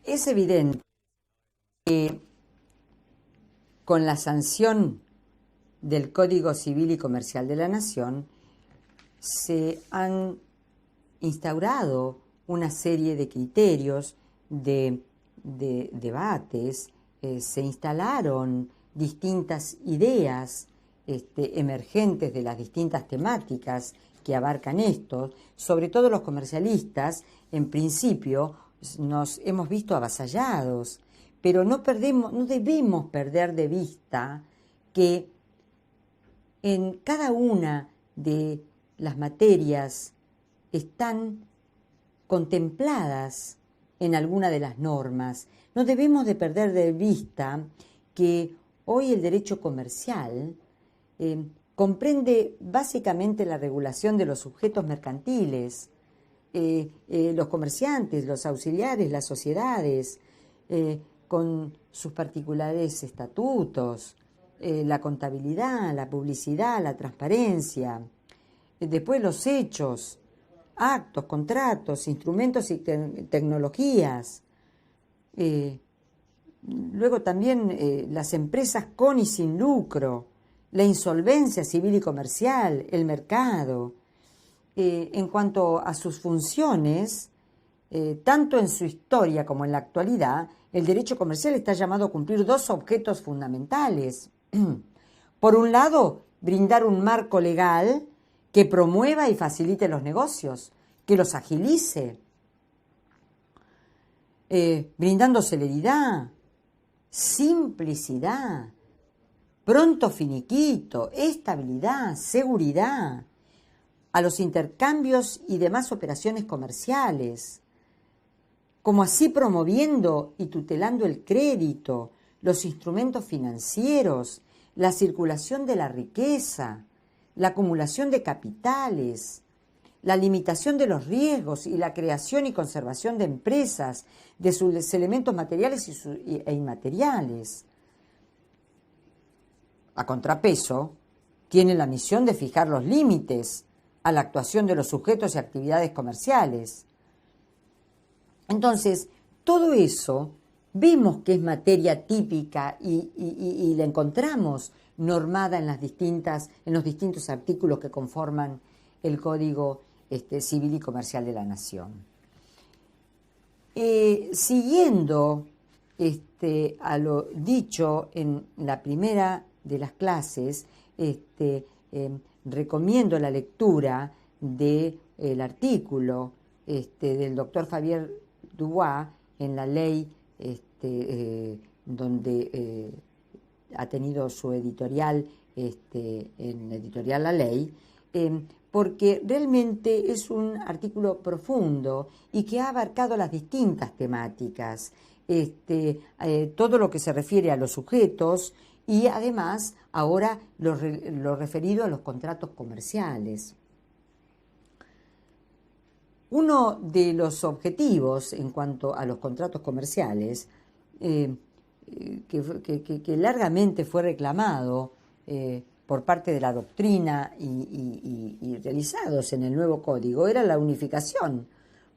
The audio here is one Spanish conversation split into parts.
Es evidente que con la sanción del Código Civil y Comercial de la Nación se han instaurado una serie de criterios, de debates, se instalaron distintas ideas emergentes de las distintas temáticas que abarcan esto. Sobre todo los comercialistas, en principio, nos hemos visto avasallados, pero no debemos perder de vista que en cada una de las materias están contempladas en alguna de las normas. No debemos de perder de vista que hoy el derecho comercial comprende básicamente la regulación de los sujetos mercantiles, los comerciantes, los auxiliares, las sociedades, con sus particulares estatutos, la contabilidad, la publicidad, la transparencia, después los hechos, actos, contratos, instrumentos y tecnologías. Luego también las empresas con y sin lucro, la insolvencia civil y comercial, el mercado. En cuanto a sus funciones, tanto en su historia como en la actualidad, el derecho comercial está llamado a cumplir dos objetos fundamentales. Por un lado, brindar un marco legal que promueva y facilite los negocios, que los agilice, brindando celeridad, simplicidad, pronto finiquito, estabilidad, seguridad a los intercambios y demás operaciones comerciales, como así promoviendo y tutelando el crédito, los instrumentos financieros, la circulación de la riqueza, la acumulación de capitales, la limitación de los riesgos y la creación y conservación de empresas, de sus elementos materiales e inmateriales. A contrapeso, tiene la misión de fijar los límites a la actuación de los sujetos y actividades comerciales. Entonces, todo eso vemos que es materia típica y la encontramos normada en los distintos artículos que conforman el Código Civil y Comercial de la Nación. Siguiendo a lo dicho en la primera de las clases, recomiendo la lectura del artículo del doctor Javier Dubois en la ley donde ha tenido su editorial en Editorial La Ley, porque realmente es un artículo profundo y que ha abarcado las distintas temáticas, todo lo que se refiere a los sujetos y además ahora lo referido a los contratos comerciales. Uno de los objetivos en cuanto a los contratos comerciales, que largamente fue reclamado por parte de la doctrina y realizados en el nuevo código, era la unificación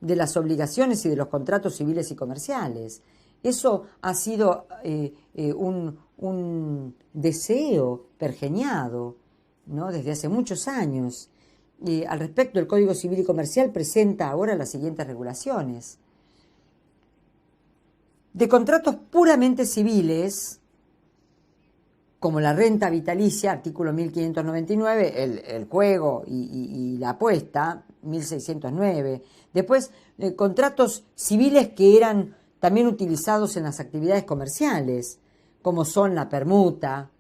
de las obligaciones y de los contratos civiles y comerciales. Eso ha sido un deseo pergeñado, ¿no?, desde hace muchos años. Al respecto, el Código Civil y Comercial presenta ahora las siguientes regulaciones. De contratos puramente civiles, como la renta vitalicia, artículo 1599, el juego y la apuesta, 1609. Después, contratos civiles que eran también utilizados en las actividades comerciales, como son la permuta,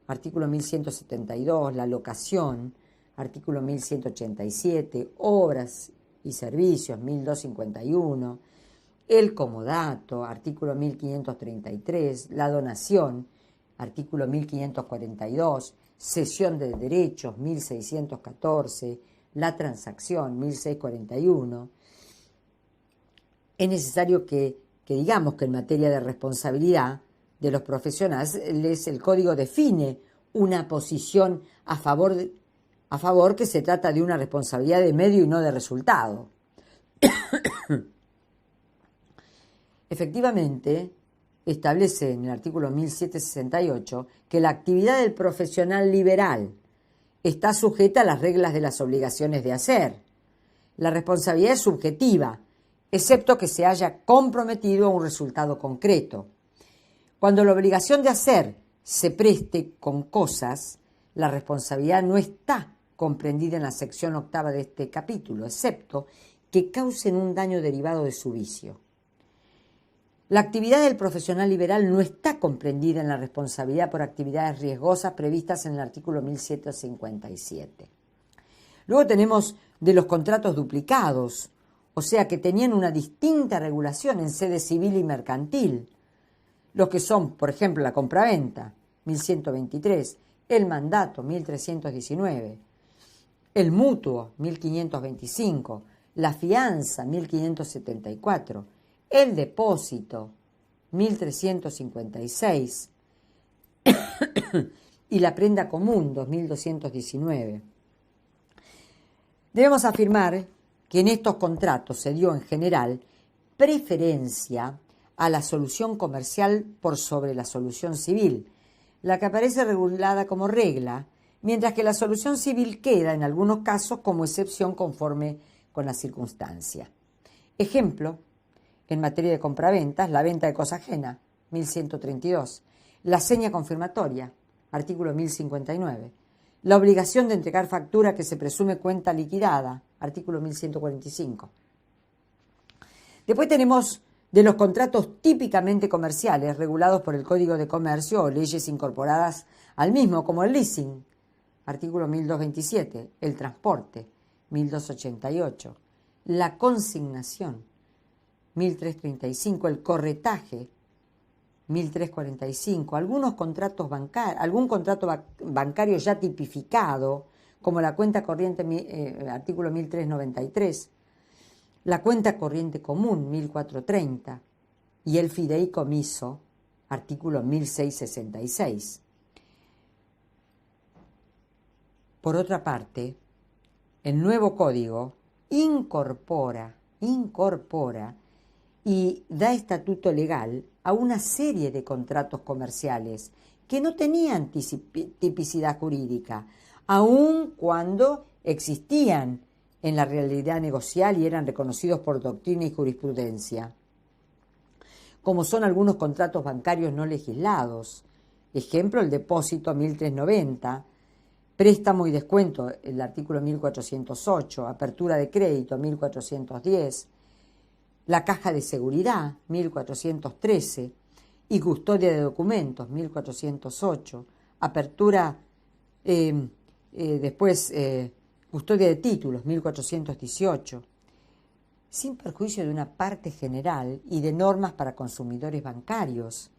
artículo 1172, la locación, artículo 1187, obras y servicios, 1251, el comodato, artículo 1533, la donación, artículo 1542, cesión de derechos, 1614, la transacción, 1641. Es necesario que digamos que en materia de responsabilidad de los profesionales, el Código define una posición a favor que se trata de una responsabilidad de medio y no de resultado. Efectivamente, establece en el artículo 1768 que la actividad del profesional liberal está sujeta a las reglas de las obligaciones de hacer. La responsabilidad es subjetiva, excepto que se haya comprometido a un resultado concreto. Cuando la obligación de hacer se preste con cosas, la responsabilidad no está comprendida en la sección 8ª de este capítulo, excepto que causen un daño derivado de su vicio. La actividad del profesional liberal no está comprendida en la responsabilidad por actividades riesgosas previstas en el artículo 1757. Luego tenemos de los contratos duplicados, o sea que tenían una distinta regulación en sede civil y mercantil, los que son, por ejemplo, la compraventa, 1123, el mandato, 1319, el mutuo, 1525, la fianza, 1574, el depósito, 1356, y la prenda común, 2219. Debemos afirmar que en estos contratos se dio en general preferencia a la solución comercial por sobre la solución civil, la que aparece regulada como regla, mientras que la solución civil queda en algunos casos como excepción conforme con la circunstancia. Ejemplo, en materia de compraventas, la venta de cosa ajena, 1132, la seña confirmatoria, artículo 1059, la obligación de entregar factura que se presume cuenta liquidada, artículo 1145. Después tenemos de los contratos típicamente comerciales regulados por el Código de Comercio o leyes incorporadas al mismo, como el leasing, artículo 1227, el transporte, 1288, la consignación, 1335, el corretaje, 1345, algún contrato bancario ya tipificado, como la cuenta corriente, artículo 1393, la cuenta corriente común, 1430, y el fideicomiso, artículo 1666. Por otra parte, el nuevo código incorpora y da estatuto legal a una serie de contratos comerciales que no tenían tipicidad jurídica, aun cuando existían en la realidad negocial y eran reconocidos por doctrina y jurisprudencia, como son algunos contratos bancarios no legislados. Ejemplo, el depósito 1390, préstamo y descuento, el artículo 1408, apertura de crédito 1410, la caja de seguridad 1413 y custodia de documentos 1408, apertura, custodia de títulos 1418, sin perjuicio de una parte general y de normas para consumidores bancarios.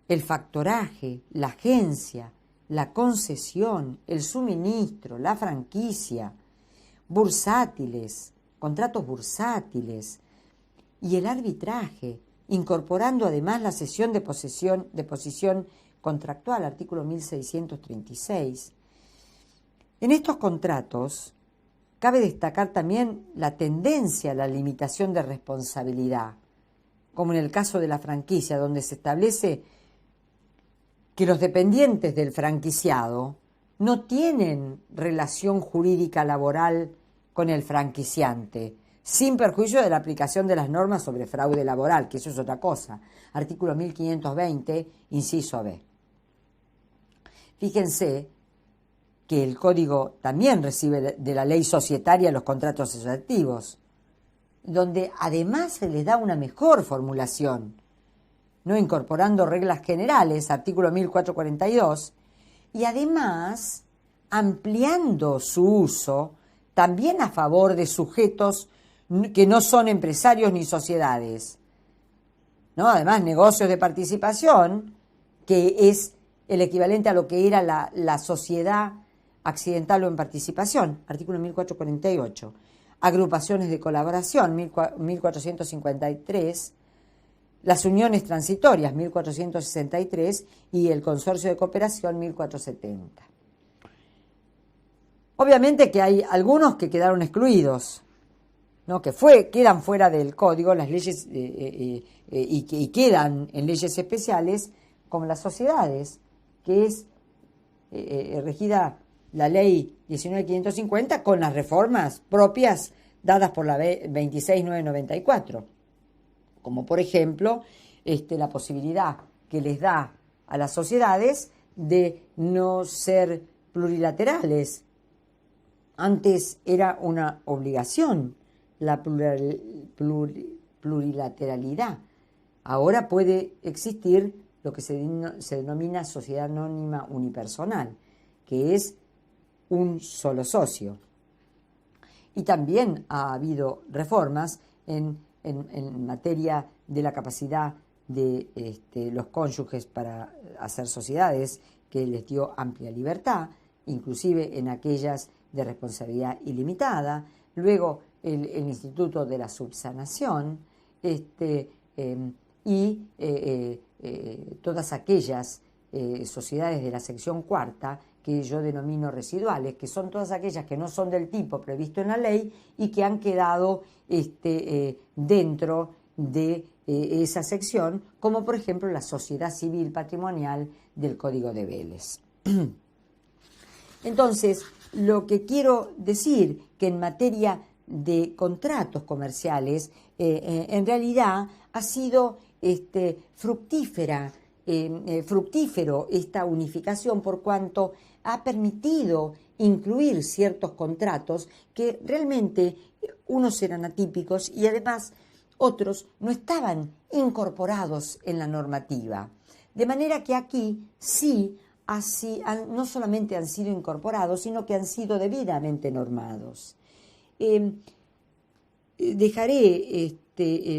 El factoraje, la agencia, la concesión, el suministro, la franquicia, bursátiles, contratos bursátiles y el arbitraje, incorporando además la cesión de posición contractual, artículo 1636. En estos contratos cabe destacar también la tendencia a la limitación de responsabilidad, como en el caso de la franquicia, donde se establece que los dependientes del franquiciado no tienen relación jurídica laboral con el franquiciante, sin perjuicio de la aplicación de las normas sobre fraude laboral, que eso es otra cosa. Artículo 1520, inciso B. Fíjense que el Código también recibe de la ley societaria los contratos asociativos, donde además se les da una mejor formulación, no incorporando reglas generales, artículo 1442, y además ampliando su uso también a favor de sujetos que no son empresarios ni sociedades, ¿no? Además, negocios de participación, que es el equivalente a lo que era la sociedad accidental o en participación, artículo 1448, agrupaciones de colaboración, 1453, las uniones transitorias, 1463, y el consorcio de cooperación, 1470. Obviamente que hay algunos que quedaron excluidos, ¿no? Que quedan fuera del código las leyes y quedan en leyes especiales, como las sociedades, que es regida la ley 19.550 con las reformas propias dadas por la 26.994, como por ejemplo la posibilidad que les da a las sociedades de no ser plurilaterales. Antes era una obligación la plurilateralidad. Ahora puede existir lo que se denomina sociedad anónima unipersonal, que es un solo socio. Y también ha habido reformas en materia de la capacidad de los cónyuges para hacer sociedades, que les dio amplia libertad, inclusive en aquellas de responsabilidad ilimitada. Luego el Instituto de la Subsanación y todas aquellas sociedades de la sección cuarta que yo denomino residuales, que son todas aquellas que no son del tipo previsto en la ley y que han quedado dentro de esa sección, como por ejemplo la sociedad civil patrimonial del Código de Vélez. Entonces, lo que quiero decir que en materia de contratos comerciales, en realidad ha sido fructífero esta unificación, por cuanto ha permitido incluir ciertos contratos que realmente unos eran atípicos y además otros no estaban incorporados en la normativa. De manera que aquí sí, no solamente han sido incorporados, sino que han sido debidamente normados. Dejaré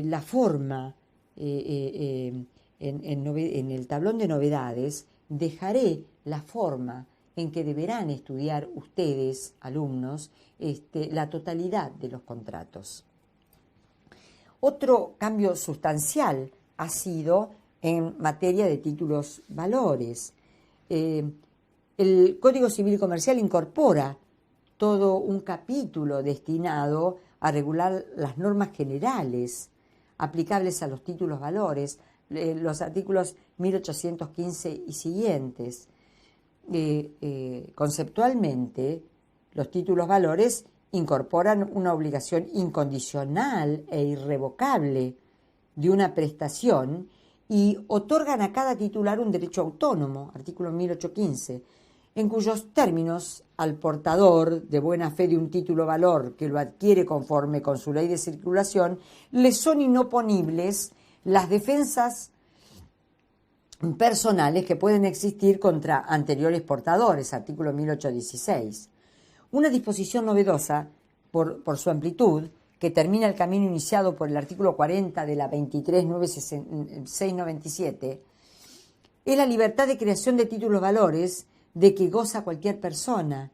la forma en el tablón de novedades, dejaré la forma en que deberán estudiar ustedes, alumnos, la totalidad de los contratos. Otro cambio sustancial ha sido en materia de títulos valores. El Código Civil Comercial incorpora todo un capítulo destinado a regular las normas generales aplicables a los títulos valores, los artículos 1815 y siguientes. Conceptualmente, los títulos valores incorporan una obligación incondicional e irrevocable de una prestación y otorgan a cada titular un derecho autónomo, artículo 1815, en cuyos términos al portador de buena fe de un título valor que lo adquiere conforme con su ley de circulación, le son inoponibles las defensas personales que pueden existir contra anteriores portadores, artículo 1816. Una disposición novedosa, por su amplitud, que termina el camino iniciado por el artículo 40 de la 23.697, es la libertad de creación de títulos valores de que goza cualquier persona,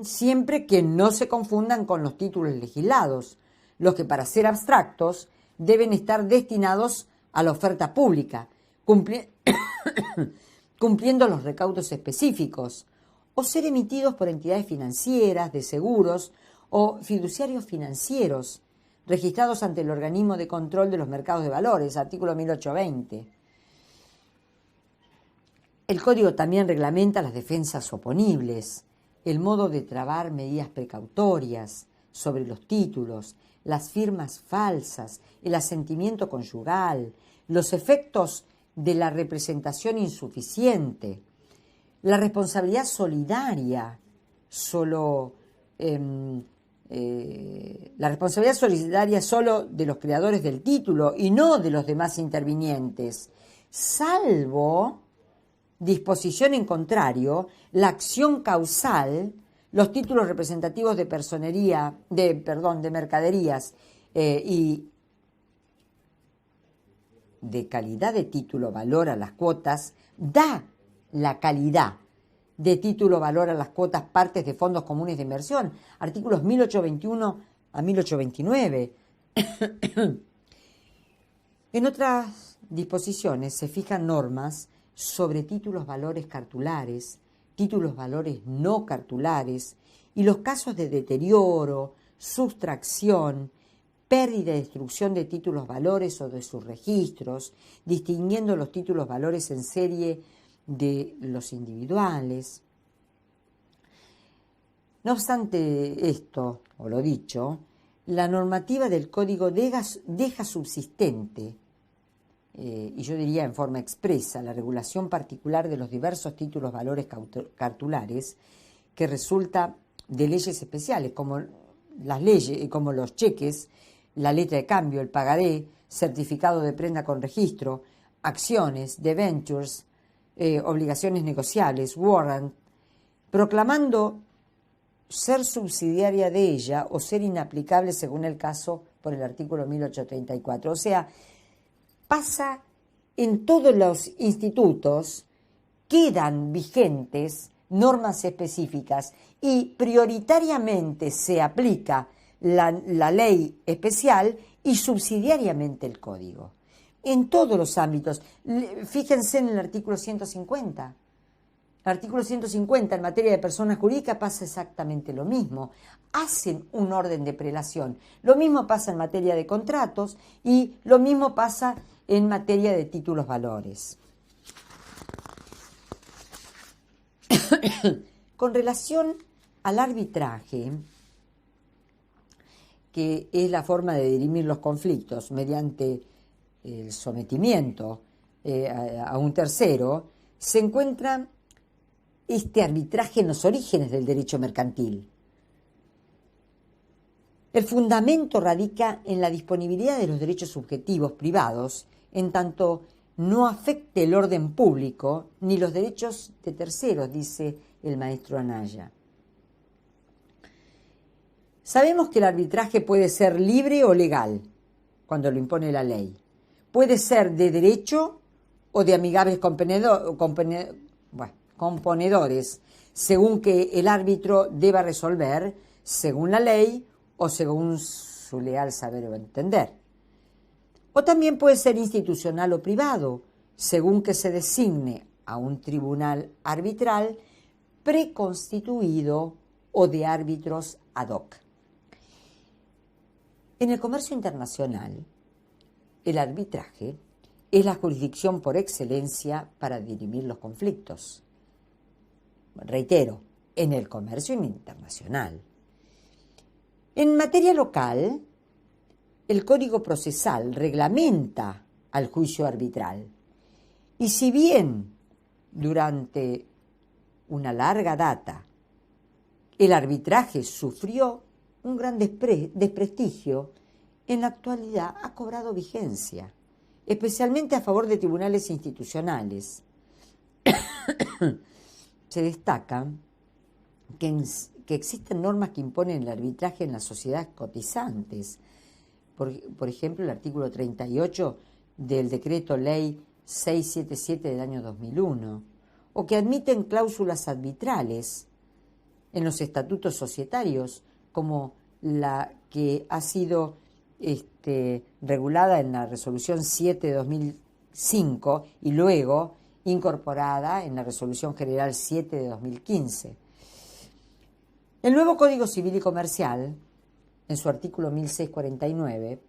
siempre que no se confundan con los títulos legislados, los que para ser abstractos deben estar destinados a la oferta pública, cumpliendo los recaudos específicos, o ser emitidos por entidades financieras, de seguros o fiduciarios financieros, registrados ante el organismo de control de los mercados de valores, artículo 1820. El Código también reglamenta las defensas oponibles, el modo de trabar medidas precautorias sobre los títulos, las firmas falsas, el asentimiento conyugal, los efectos de la representación insuficiente, la responsabilidad solidaria, solo de los creadores del título y no de los demás intervinientes, salvo disposición en contrario, la acción causal, los títulos representativos de mercaderías y de calidad de título valor a las cuotas, da la calidad de título valor a las cuotas partes de fondos comunes de inversión, artículos 1821 a 1829. En otras disposiciones se fijan normas sobre títulos valores cartulares, títulos valores no cartulares y los casos de deterioro, sustracción, pérdida y destrucción de títulos valores o de sus registros, distinguiendo los títulos valores en serie de los individuales. No obstante esto, o lo dicho, la normativa del código deja subsistente, y yo diría en forma expresa, la regulación particular de los diversos títulos valores cartulares que resulta de leyes especiales, como las leyes, como los cheques, la letra de cambio, el pagaré, certificado de prenda con registro, acciones, debentures, obligaciones negociables, warrant, proclamando ser subsidiaria de ella o ser inaplicable según el caso por el artículo 1834. O sea, pasa en todos los institutos, quedan vigentes normas específicas y prioritariamente se aplica la ley especial y subsidiariamente el código. En todos los ámbitos. Fíjense en el artículo 150. El artículo 150 en materia de personas jurídicas pasa exactamente lo mismo. Hacen un orden de prelación. Lo mismo pasa en materia de contratos y lo mismo pasa en materia de títulos valores. Con relación al arbitraje, que es la forma de dirimir los conflictos mediante el sometimiento a un tercero, se encuentra este arbitraje en los orígenes del derecho mercantil. El fundamento radica en la disponibilidad de los derechos subjetivos privados, en tanto no afecte el orden público ni los derechos de terceros, dice el maestro Anaya. Sabemos que el arbitraje puede ser libre o legal, cuando lo impone la ley. Puede ser de derecho o de amigables componedores, según que el árbitro deba resolver, según la ley o según su leal saber o entender. O también puede ser institucional o privado, según que se designe a un tribunal arbitral preconstituido o de árbitros ad hoc. En el comercio internacional, el arbitraje es la jurisdicción por excelencia para dirimir los conflictos. Reitero, en el comercio internacional. En materia local, el Código Procesal reglamenta al juicio arbitral. Y si bien durante una larga data el arbitraje sufrió un gran desprestigio, en la actualidad ha cobrado vigencia, especialmente a favor de tribunales institucionales. Se destaca que existen normas que imponen el arbitraje en las sociedades cotizantes. Por ejemplo, el artículo 38 del Decreto Ley 677 del año 2001, o que admiten cláusulas arbitrales en los estatutos societarios, como la que ha sido regulada en la Resolución 7 de 2005 y luego incorporada en la Resolución General 7 de 2015. El nuevo Código Civil y Comercial, en su artículo 1649,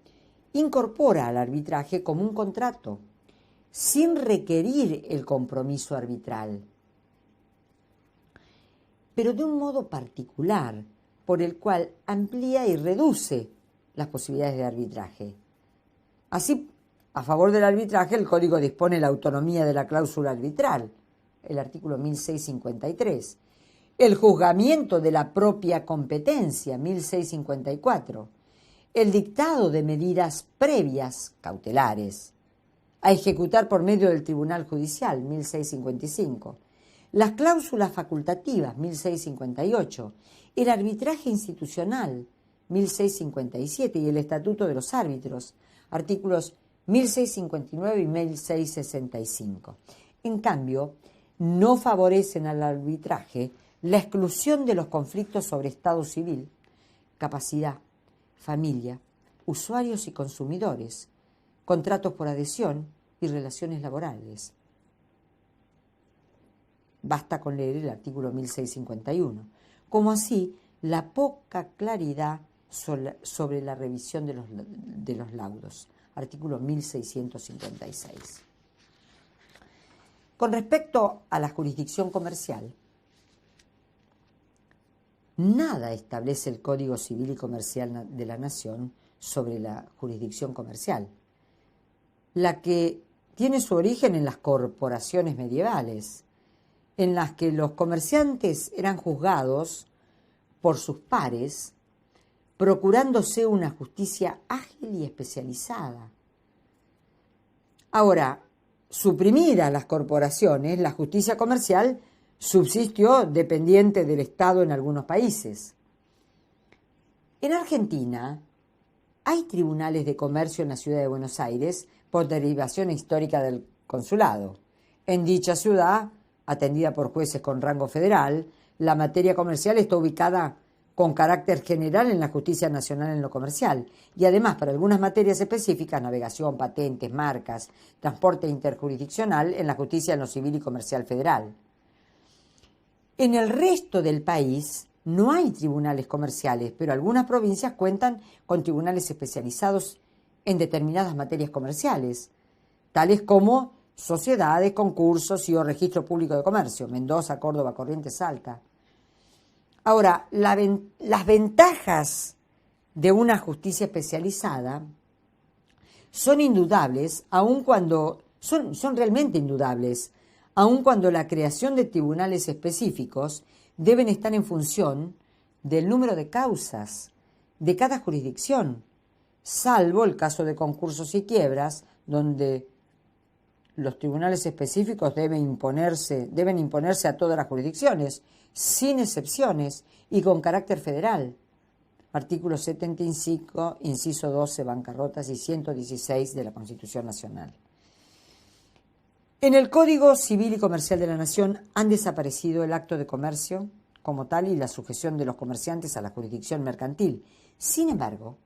incorpora al arbitraje como un contrato, sin requerir el compromiso arbitral, pero de un modo particular, por el cual amplía y reduce las posibilidades de arbitraje. Así, a favor del arbitraje, el Código dispone la autonomía de la cláusula arbitral, el artículo 1653, el juzgamiento de la propia competencia, 1654, el dictado de medidas previas cautelares a ejecutar por medio del Tribunal Judicial, 1655, las cláusulas facultativas, 1658, el arbitraje institucional, 1657, y el Estatuto de los Árbitros, artículos 1659 y 1665. En cambio, no favorecen al arbitraje la exclusión de los conflictos sobre Estado civil, capacidad, familia, usuarios y consumidores, contratos por adhesión y relaciones laborales. Basta con leer el artículo 1651, como así la poca claridad sobre la revisión de los laudos. Artículo 1656. Con respecto a la jurisdicción comercial, nada establece el Código Civil y Comercial de la Nación sobre la jurisdicción comercial, la que tiene su origen en las corporaciones medievales, en las que los comerciantes eran juzgados por sus pares, procurándose una justicia ágil y especializada. Ahora, suprimidas las corporaciones, la justicia comercial subsistió dependiente del Estado en algunos países. En Argentina hay tribunales de comercio en la ciudad de Buenos Aires por derivación histórica del consulado. En dicha ciudad, atendida por jueces con rango federal, la materia comercial está ubicada con carácter general en la justicia nacional en lo comercial y además para algunas materias específicas, navegación, patentes, marcas, transporte interjurisdiccional, en la justicia en lo civil y comercial federal. En el resto del país no hay tribunales comerciales, pero algunas provincias cuentan con tribunales especializados en determinadas materias comerciales, tales como sociedades, concursos y o registro público de comercio, Mendoza, Córdoba, Corrientes, Salta. Ahora, las ventajas de una justicia especializada son indudables, son realmente indudables, aun cuando la creación de tribunales específicos deben estar en función del número de causas de cada jurisdicción, salvo el caso de concursos y quiebras, donde los tribunales específicos deben imponerse a todas las jurisdicciones, sin excepciones y con carácter federal. Artículo 75, inciso 12, bancarrotas y 116 de la Constitución Nacional. En el Código Civil y Comercial de la Nación han desaparecido el acto de comercio como tal y la sujeción de los comerciantes a la jurisdicción mercantil. Sin embargo,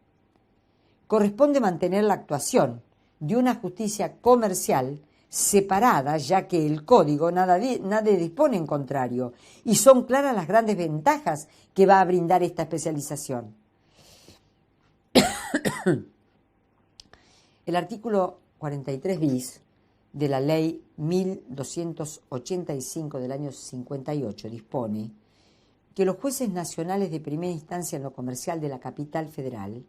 corresponde mantener la actuación de una justicia comercial separada, ya que el Código nada dispone en contrario, y son claras las grandes ventajas que va a brindar esta especialización. El artículo 43 bis de la Ley 1285 del año 58 dispone que los jueces nacionales de primera instancia en lo comercial de la capital federal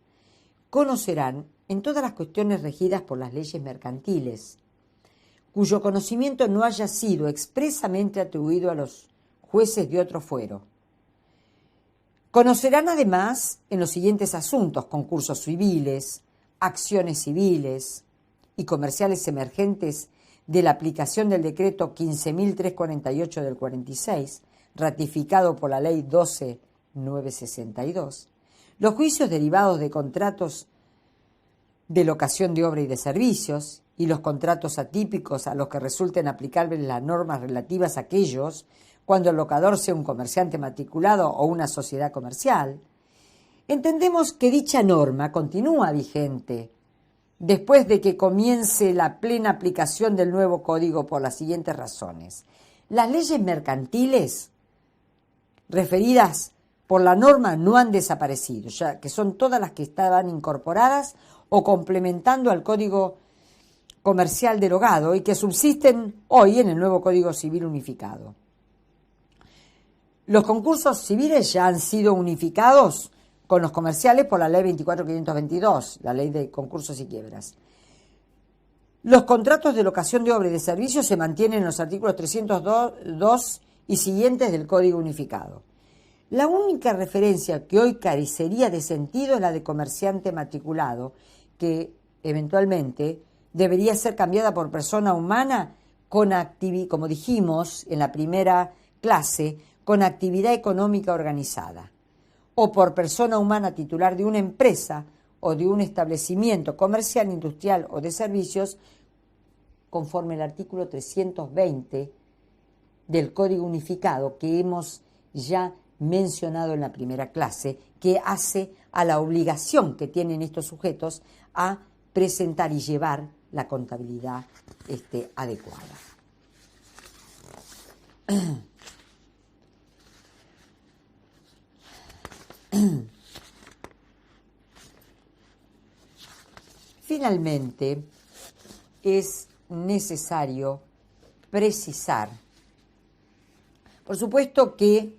conocerán en todas las cuestiones regidas por las leyes mercantiles, cuyo conocimiento no haya sido expresamente atribuido a los jueces de otro fuero. Conocerán además en los siguientes asuntos: concursos civiles, acciones civiles y comerciales emergentes de la aplicación del decreto 15.348 del 46, ratificado por la ley 12.962, los juicios derivados de contratos de locación de obra y de servicios y los contratos atípicos a los que resulten aplicables las normas relativas a aquellos cuando el locador sea un comerciante matriculado o una sociedad comercial. Entendemos que dicha norma continúa vigente después de que comience la plena aplicación del nuevo código por las siguientes razones. Las leyes mercantiles referidas por la norma no han desaparecido, ya que son todas las que estaban incorporadas o complementando al Código Comercial derogado y que subsisten hoy en el nuevo Código Civil unificado. Los concursos civiles ya han sido unificados con los comerciales por la Ley 24.522, la Ley de Concursos y Quiebras. Los contratos de locación de obra y de servicios se mantienen en los artículos 302 y siguientes del Código Unificado. La única referencia que hoy carecería de sentido es la de comerciante matriculado, que eventualmente debería ser cambiada por persona humana con actividad, como dijimos en la primera clase, con actividad económica organizada, o por persona humana titular de una empresa o de un establecimiento comercial, industrial o de servicios, conforme al artículo 320 del Código Unificado que hemos ya mencionado en la primera clase, que hace a la obligación que tienen estos sujetos a presentar y llevar la contabilidad adecuada. finalmente, es necesario precisar, por supuesto que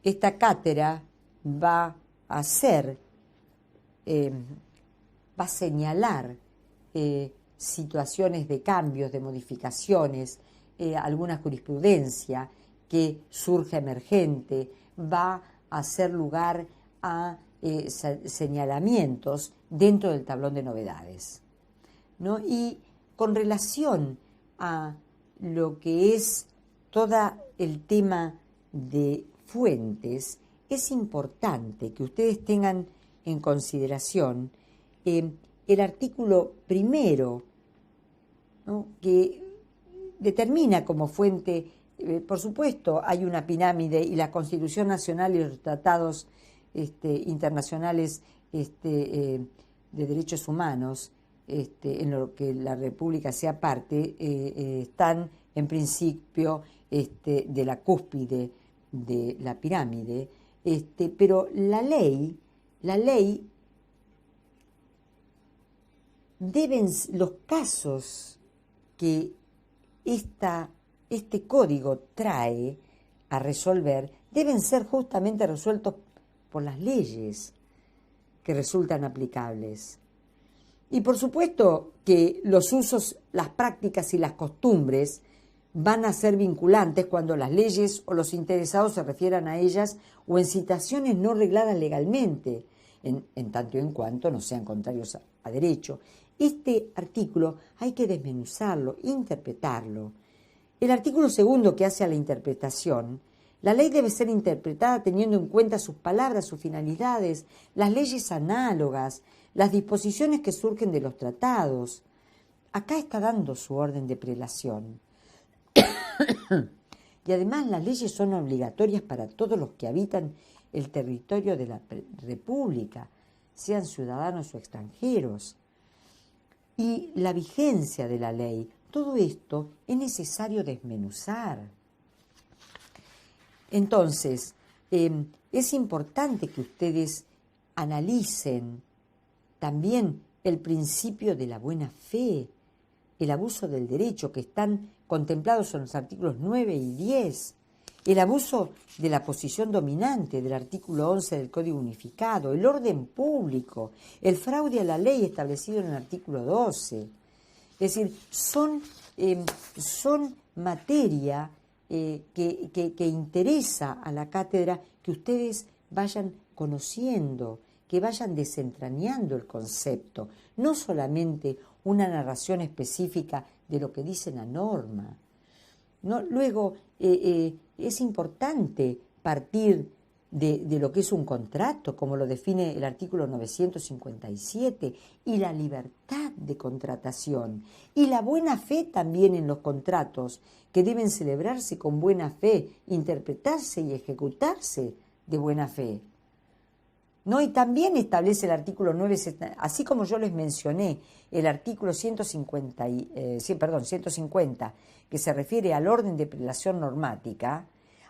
esta cátedra va a señalar situaciones de cambios, de modificaciones, alguna jurisprudencia que surge emergente, va a hacer lugar a señalamientos dentro del tablón de novedades, ¿no? Y con relación a lo que es todo el tema de fuentes, es importante que ustedes tengan en consideración el artículo primero, ¿no?, que determina como fuente, por supuesto, hay una pirámide y la Constitución Nacional y los tratados internacionales de derechos humanos, en lo que la República sea parte, están en principio de la cúspide de la pirámide, pero la ley los casos que este código trae a resolver deben ser justamente resueltos por las leyes que resultan aplicables. Y por supuesto que los usos, las prácticas y las costumbres van a ser vinculantes cuando las leyes o los interesados se refieran a ellas o en situaciones no regladas legalmente, en tanto y en cuanto no sean contrarios a derecho. Este artículo hay que desmenuzarlo, interpretarlo. El artículo segundo, que hace a la interpretación: la ley debe ser interpretada teniendo en cuenta sus palabras, sus finalidades, las leyes análogas, las disposiciones que surgen de los tratados. Acá está dando su orden de prelación. Y además las leyes son obligatorias para todos los que habitan el territorio de la República, sean ciudadanos o extranjeros. Y la vigencia de la ley, todo esto es necesario desmenuzar. Entonces, es importante que ustedes analicen también el principio de la buena fe, el abuso del derecho, que están contemplados en los artículos 9 y 10, el abuso de la posición dominante del artículo 11 del Código Unificado, el orden público, el fraude a la ley establecido en el artículo 12. Es decir, son materia que interesa a la cátedra que ustedes vayan conociendo, que vayan desentrañando el concepto, no solamente una narración específica de lo que dice la norma, ¿no? Luego, es importante partir de lo que es un contrato, como lo define el artículo 957, y la libertad de contratación, y la buena fe también en los contratos, que deben celebrarse con buena fe, interpretarse y ejecutarse de buena fe, ¿no? Y también establece el artículo 9, así como yo les mencioné, el artículo 150, que se refiere al orden de prelación normática,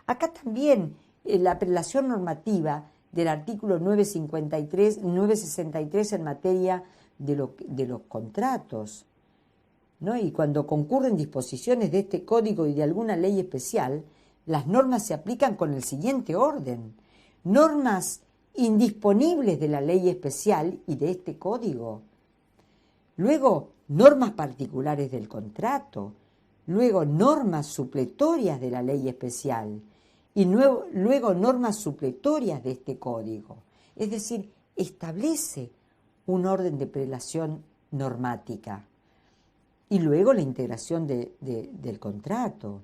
acá también la prelación normativa del artículo 963 en materia de los contratos, ¿no? Y cuando concurren disposiciones de este código y de alguna ley especial, las normas se aplican con el siguiente orden: normas indisponibles de la ley especial y de este código, luego normas particulares del contrato, luego normas supletorias de la ley especial y luego normas supletorias de este código. Es decir, establece un orden de prelación normática y luego la integración del contrato.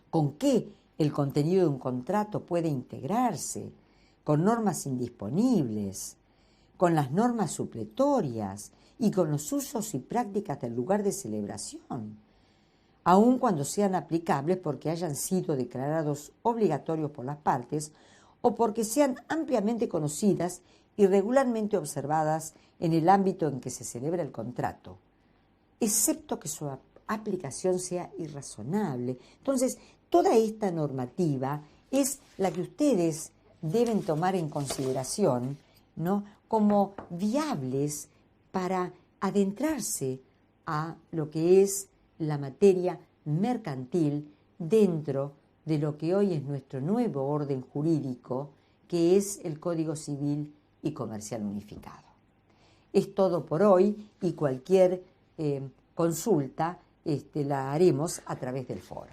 ¿Con qué el contenido de un contrato puede integrarse? Con normas indisponibles, con las normas supletorias y con los usos y prácticas del lugar de celebración, aun cuando sean aplicables porque hayan sido declarados obligatorios por las partes o porque sean ampliamente conocidas y regularmente observadas en el ámbito en que se celebra el contrato, excepto que su aplicación sea irrazonable. Entonces, toda esta normativa es la que ustedes deben tomar en consideración, ¿no?, como viables para adentrarse a lo que es la materia mercantil dentro de lo que hoy es nuestro nuevo orden jurídico, que es el Código Civil y Comercial Unificado. Es todo por hoy y cualquier consulta la haremos a través del foro.